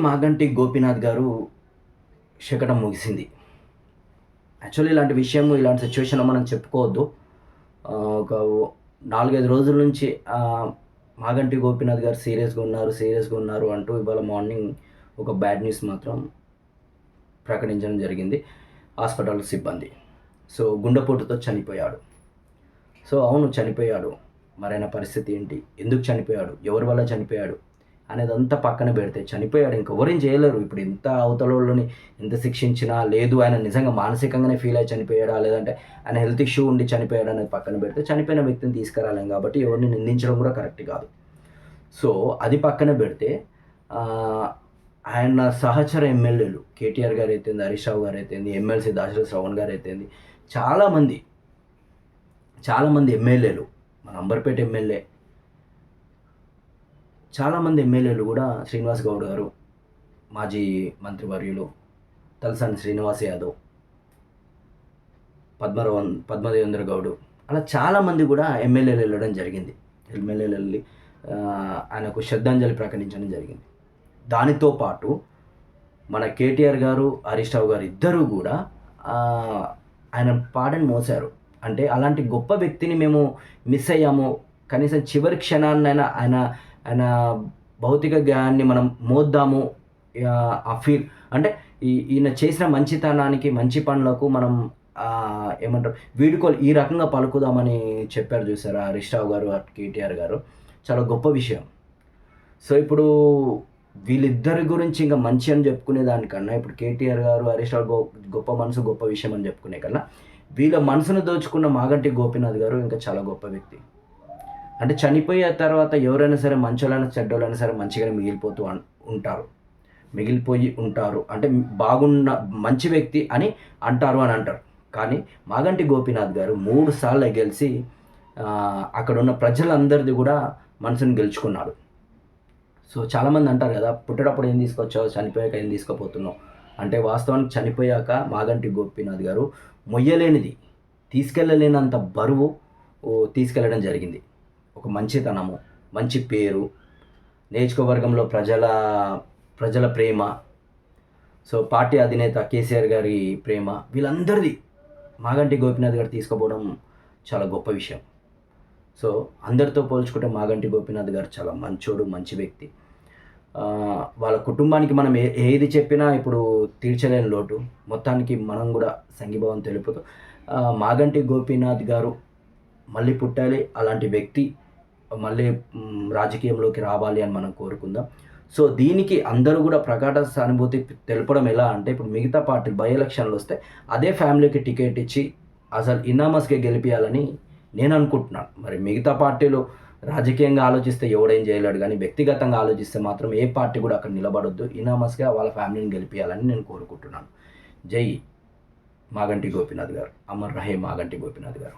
మాగంటి గోపీనాథ్ గారు శకటం ముగిసింది. యాక్చువల్లీ ఇలాంటి విషయం, ఇలాంటి సిచ్యువేషన్‌లో మనం చెప్పుకోవద్దు. ఒక 4, 5 రోజుల నుంచి మాగంటి గోపీనాథ్ గారు సీరియస్‌గా ఉన్నారు అంటూ ఇవాళ మార్నింగ్ ఒక బ్యాడ్ న్యూస్ మాత్రం ప్రకటించడం జరిగింది. హాస్పిటల్ సిబ్బంది. సో, గుండెపోటుతో చనిపోయాడు. సో, అవును, చనిపోయాడు. మరి ఆయన పరిస్థితి ఏంటి? ఎందుకు చనిపోయాడు? ఎవరి వల్ల చనిపోయాడు? అనేదంతా పక్కన పెడితే చనిపోయాడు, ఇంకెవరేం చేయలేరు. ఇప్పుడు ఎంత అవతలోళ్ళని ఎంత శిక్షించినా లేదు, ఆయన నిజంగా మానసికంగానే ఫీల్ అయ్యి చనిపోయాడా, లేదంటే ఆయన హెల్త్ ఇష్యూ ఉండి చనిపోయాడా అనేది పక్కన పెడితే చనిపోయిన వ్యక్తిని తీసుకురాలేం కాబట్టి ఎవరిని నిందించడం కూడా కరెక్ట్ కాదు. సో, అది పక్కన పెడితే ఆయన సహచర ఎమ్మెల్యేలు కేటీఆర్ గారు అయితేంది, హరీష్ రావు గారు అయితేంది, ఎమ్మెల్సీ దాశరథి శ్రవణ్ గారు అయితేంది, చాలామంది ఎమ్మెల్యేలు, మన అంబర్పేట ఎమ్మెల్యే, చాలామంది ఎమ్మెల్యేలు కూడా శ్రీనివాస్ గౌడ్ గారు, మాజీ మంత్రివర్యులు తలసాని శ్రీనివాస్ యాదవ్, పద్మదేవేంద్ర గౌడ్, అలా చాలామంది కూడా ఎమ్మెల్యేలు వెళ్ళడం జరిగింది. ఎమ్మెల్యేలు వెళ్ళి ఆయనకు శ్రద్ధాంజలి ప్రకటించడం జరిగింది. దానితో పాటు మన కేటీఆర్ గారు, హరీష్ రావు గారు ఇద్దరూ కూడా ఆయన పాటను మోసారు. అంటే అలాంటి గొప్ప వ్యక్తిని మేము మిస్ అయ్యాము, కనీసం చివరి క్షణాన్నైనా ఆయన భౌతిక గాయాన్ని మనం మోద్దాము, ఆ ఫీల్ అంటే ఈయన చేసిన మంచితనానికి, మంచి పనులకు మనం ఏమంటారు వీడుకోలు ఈ రకంగా పలుకుదామని చెప్పారు చూసారా హరీష్ రావు గారు, కేటీఆర్ గారు. చాలా గొప్ప విషయం. సో, ఇప్పుడు వీళ్ళిద్దరి గురించి ఇంకా మంచి అని చెప్పుకునే దానికన్నా, ఇప్పుడు కేటీఆర్ గారు, హరీష్ రావు గొప్ప మనసు, గొప్ప విషయం అని చెప్పుకునే కన్నా, వీళ్ళ మనసును దోచుకున్న మాగంటి గోపీనాథ్ గారు ఇంకా చాలా గొప్ప వ్యక్తి. అంటే చనిపోయే తర్వాత ఎవరైనా సరే, మంచోళ్ళైనా చెడ్డోళ్ళైనా సరే, మంచిగానే మిగిలిపోయి ఉంటారు. అంటే మంచి వ్యక్తి అని అంటారు. కానీ మాగంటి గోపీనాథ్ గారు 3 సార్లు గెలిచి అక్కడ ఉన్న ప్రజలందరిది కూడా మనసుని గెలుచుకున్నాడు. సో, చాలామంది అంటారు కదా, పుట్టేటప్పుడు ఏం తీసుకొచ్చావు, చనిపోయాక ఏం తీసుకుపోతున్నావు అంటే, వాస్తవానికి చనిపోయాక మాగంటి గోపీనాథ్ గారు మొయ్యలేనిది, తీసుకెళ్ళలేనంత బరువు తీసుకెళ్ళడం జరిగింది. ఒక మంచితనము, మంచి పేరు, నియోజకవర్గంలో ప్రజల ప్రేమ, సో పార్టీ అధినేత కేసీఆర్ గారి ప్రేమ, వీళ్ళందరిది మాగంటి గోపీనాథ్ గారు తీసుకుపోవడం చాలా గొప్ప విషయం. సో, అందరితో పోల్చుకుంటే మాగంటి గోపీనాథ్ గారు చాలా మంచోడు, మంచి వ్యక్తి. వాళ్ళ కుటుంబానికి మనం ఏది చెప్పినా ఇప్పుడు తీర్చలేని లోటు. మొత్తానికి మనం కూడా సంఘీభావం తెలుపుతూ మాగంటి గోపీనాథ్ గారు మళ్ళీ పుట్టాలి, అలాంటి వ్యక్తి మళ్ళీ రాజకీయంలోకి రావాలి అని మనం కోరుకుందాం. సో, దీనికి అందరూ కూడా ప్రగాఢ సానుభూతి తెలపడం ఎలా అంటే, ఇప్పుడు మిగతా పార్టీలు బై ఎలక్షన్లు వస్తే అదే ఫ్యామిలీకి టికెట్ ఇచ్చి అసలు ఇనామస్కే గెలిపించాలని నేను అనుకుంటున్నాను. మరి మిగతా పార్టీలు రాజకీయంగా ఆలోచిస్తే ఎవడేం చేయలేడు, కానీ వ్యక్తిగతంగా ఆలోచిస్తే మాత్రం ఏ పార్టీ కూడా అక్కడ నిలబడొద్దు, ఇనామస్గా వాళ్ళ ఫ్యామిలీని గెలిపించాలని నేను కోరుకుంటున్నాను. జై మాగంటి గోపీనాథ్ గారు, అమర్ రహే మాగంటి గోపీనాథ్ గారు.